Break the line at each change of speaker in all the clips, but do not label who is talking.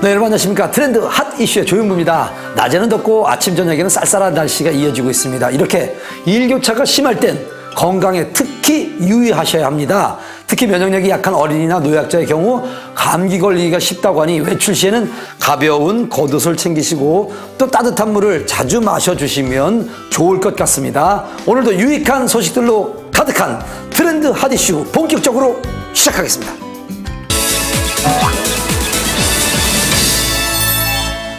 네, 여러분 안녕하십니까. 트렌드 핫 이슈의 조용부입니다. 낮에는 덥고 아침 저녁에는 쌀쌀한 날씨가 이어지고 있습니다. 이렇게 일교차가 심할 땐 건강에 특히 유의하셔야 합니다. 특히 면역력이 약한 어린이나 노약자의 경우 감기 걸리기가 쉽다고 하니 외출 시에는 가벼운 겉옷을 챙기시고 또 따뜻한 물을 자주 마셔주시면 좋을 것 같습니다. 오늘도 유익한 소식들로 가득한 트렌드 핫 이슈 본격적으로 시작하겠습니다.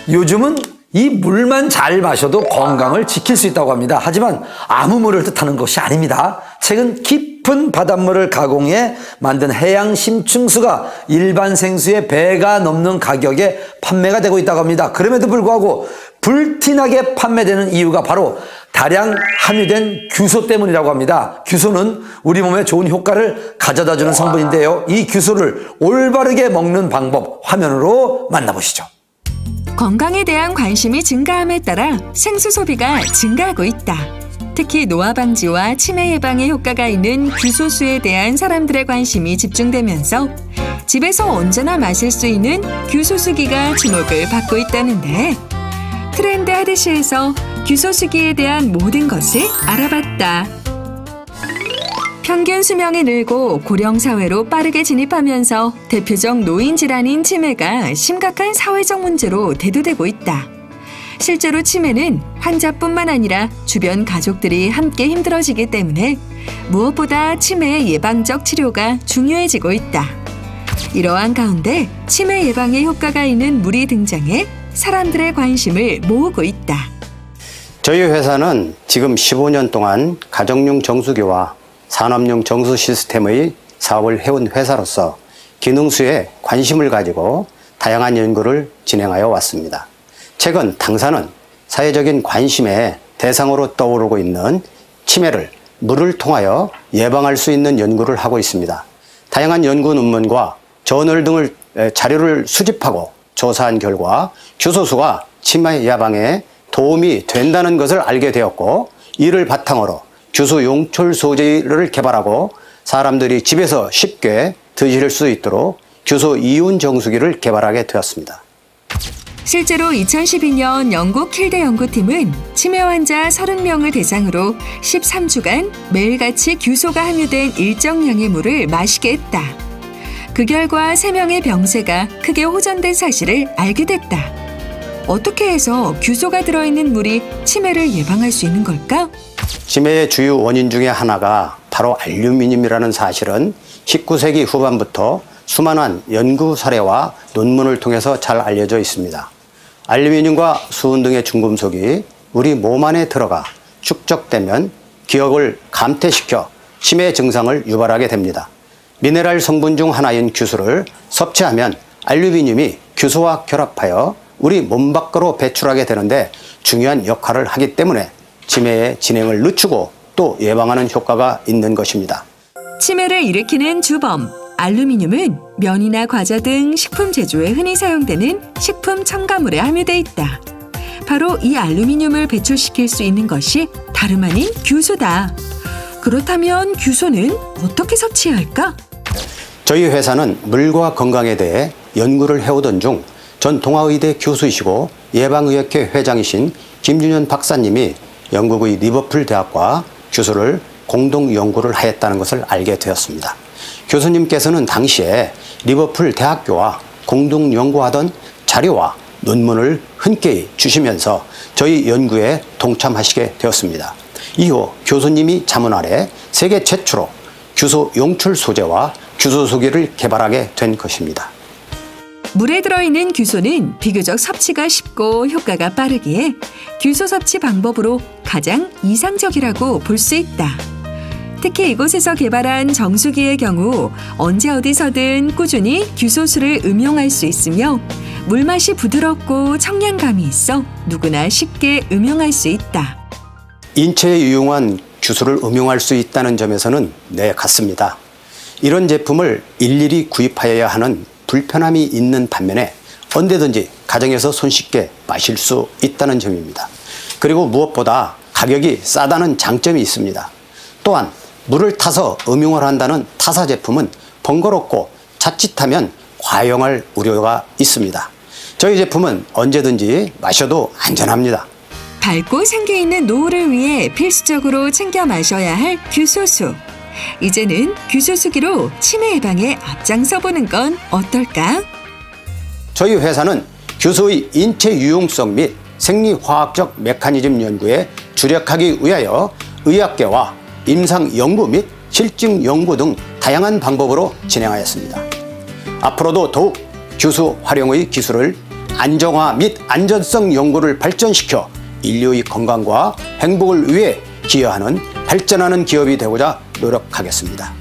요즘은 이 물만 잘 마셔도 건강을 지킬 수 있다고 합니다. 하지만 아무 물을 뜻하는 것이 아닙니다. 최근 깊은 바닷물을 가공해 만든 해양 심층수가 일반 생수의 배가 넘는 가격에 판매가 되고 있다고 합니다. 그럼에도 불구하고 불티나게 판매되는 이유가 바로 다량 함유된 규소 때문이라고 합니다. 규소는 우리 몸에 좋은 효과를 가져다주는 성분인데요. 이 규소를 올바르게 먹는 방법 화면으로 만나보시죠.
건강에 대한 관심이 증가함에 따라 생수 소비가 증가하고 있다. 특히 노화 방지와 치매 예방에 효과가 있는 규소수에 대한 사람들의 관심이 집중되면서 집에서 언제나 마실 수 있는 규소수기가 주목을 받고 있다는데, 트렌드 핫이슈에서 규소수기에 대한 모든 것을 알아봤다. 평균 수명이 늘고 고령 사회로 빠르게 진입하면서 대표적 노인 질환인 치매가 심각한 사회적 문제로 대두되고 있다. 실제로 치매는 환자뿐만 아니라 주변 가족들이 함께 힘들어지기 때문에 무엇보다 치매의 예방적 치료가 중요해지고 있다. 이러한 가운데 치매 예방에 효과가 있는 물이 등장해 사람들의 관심을 모으고 있다.
저희 회사는 지금 15년 동안 가정용 정수기와 산업용 정수 시스템의 사업을 해온 회사로서 기능수에 관심을 가지고 다양한 연구를 진행하여 왔습니다. 최근 당사는 사회적인 관심의 대상으로 떠오르고 있는 치매를 물을 통하여 예방할 수 있는 연구를 하고 있습니다. 다양한 연구 논문과 저널 등을 자료를 수집하고 조사한 결과 규소수가 치매 예방에 도움이 된다는 것을 알게 되었고, 이를 바탕으로 규소 용출 소재를 개발하고 사람들이 집에서 쉽게 드실 수 있도록 규소 이온 정수기를 개발하게 되었습니다.
실제로 2012년 영국 킬대 연구팀은 치매 환자 30명을 대상으로 13주간 매일같이 규소가 함유된 일정량의 물을 마시게 했다. 그 결과 3명의 병세가 크게 호전된 사실을 알게 됐다. 어떻게 해서 규소가 들어있는 물이 치매를 예방할 수 있는 걸까?
치매의 주요 원인 중에 하나가 바로 알루미늄이라는 사실은 19세기 후반부터 수많은 연구 사례와 논문을 통해서 잘 알려져 있습니다. 알루미늄과 수은 등의 중금속이 우리 몸 안에 들어가 축적되면 기억을 감퇴시켜 치매 증상을 유발하게 됩니다. 미네랄 성분 중 하나인 규소를 섭취하면 알루미늄이 규소와 결합하여 우리 몸 밖으로 배출하게 되는데 중요한 역할을 하기 때문에 치매의 진행을 늦추고 또 예방하는 효과가 있는 것입니다.
치매를 일으키는 주범, 알루미늄은 면이나 과자 등 식품 제조에 흔히 사용되는 식품 첨가물에 함유돼 있다. 바로 이 알루미늄을 배출시킬 수 있는 것이 다름 아닌 규소다. 그렇다면 규소는 어떻게 섭취해야 할까?
저희 회사는 물과 건강에 대해 연구를 해오던 중 전 동아의대 교수이시고 예방의학회 회장이신 김준현 박사님이 영국의 리버풀 대학과 규소를 공동 연구를 하였다는 것을 알게 되었습니다. 교수님께서는 당시에 리버풀 대학교와 공동 연구하던 자료와 논문을 흔쾌히 주시면서 저희 연구에 동참하시게 되었습니다. 이후 교수님이 자문 아래 세계 최초로 규소 용출 소재와 규소수기를 개발하게 된 것입니다.
물에 들어있는 규소는 비교적 섭취가 쉽고 효과가 빠르기에 규소 섭취 방법으로 가장 이상적이라고 볼 수 있다. 특히 이곳에서 개발한 정수기의 경우 언제 어디서든 꾸준히 규소수를 음용할 수 있으며 물맛이 부드럽고 청량감이 있어 누구나 쉽게 음용할 수 있다.
인체에 유용한 규소를 음용할 수 있다는 점에서는 네, 같습니다. 이런 제품을 일일이 구입하여야 하는 불편함이 있는 반면에 언제든지 가정에서 손쉽게 마실 수 있다는 점입니다. 그리고 무엇보다 가격이 싸다는 장점이 있습니다. 또한 물을 타서 음용을 한다는 타사 제품은 번거롭고 자칫하면 과용할 우려가 있습니다. 저희 제품은 언제든지 마셔도 안전합니다.
밝고 생기 있는 노후를 위해 필수적으로 챙겨 마셔야 할 규소수. 이제는 규소수기로 치매 예방에 앞장서 보는 건 어떨까?
저희 회사는 규소의 인체 유용성 및 생리화학적 메커니즘 연구에 주력하기 위하여 의학계와 임상 연구 및 실증 연구 등 다양한 방법으로 진행하였습니다. 앞으로도 더욱 규소 활용의 기술을 안정화 및 안전성 연구를 발전시켜 인류의 건강과 행복을 위해 기여하는 발전하는 기업이 되고자 노력하겠습니다.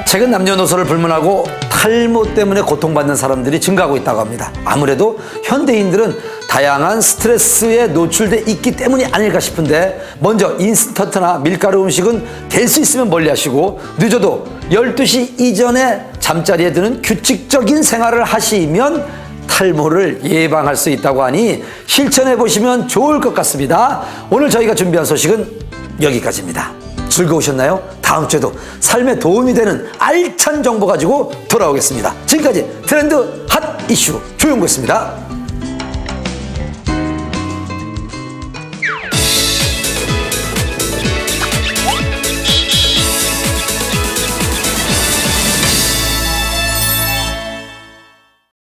최근 남녀노소를 불문하고 탈모 때문에 고통받는 사람들이 증가하고 있다고 합니다. 아무래도 현대인들은 다양한 스트레스에 노출돼 있기 때문이 아닐까 싶은데, 먼저 인스턴트나 밀가루 음식은 될 수 있으면 멀리하시고, 늦어도 12시 이전에 잠자리에 드는 규칙적인 생활을 하시면 탈모를 예방할 수 있다고 하니 실천해 보시면 좋을 것 같습니다. 오늘 저희가 준비한 소식은 여기까지입니다. 즐거우셨나요? 다음 주에도 삶에 도움이 되는 알찬 정보 가지고 돌아오겠습니다. 지금까지 트렌드 핫 이슈 조용구였습니다.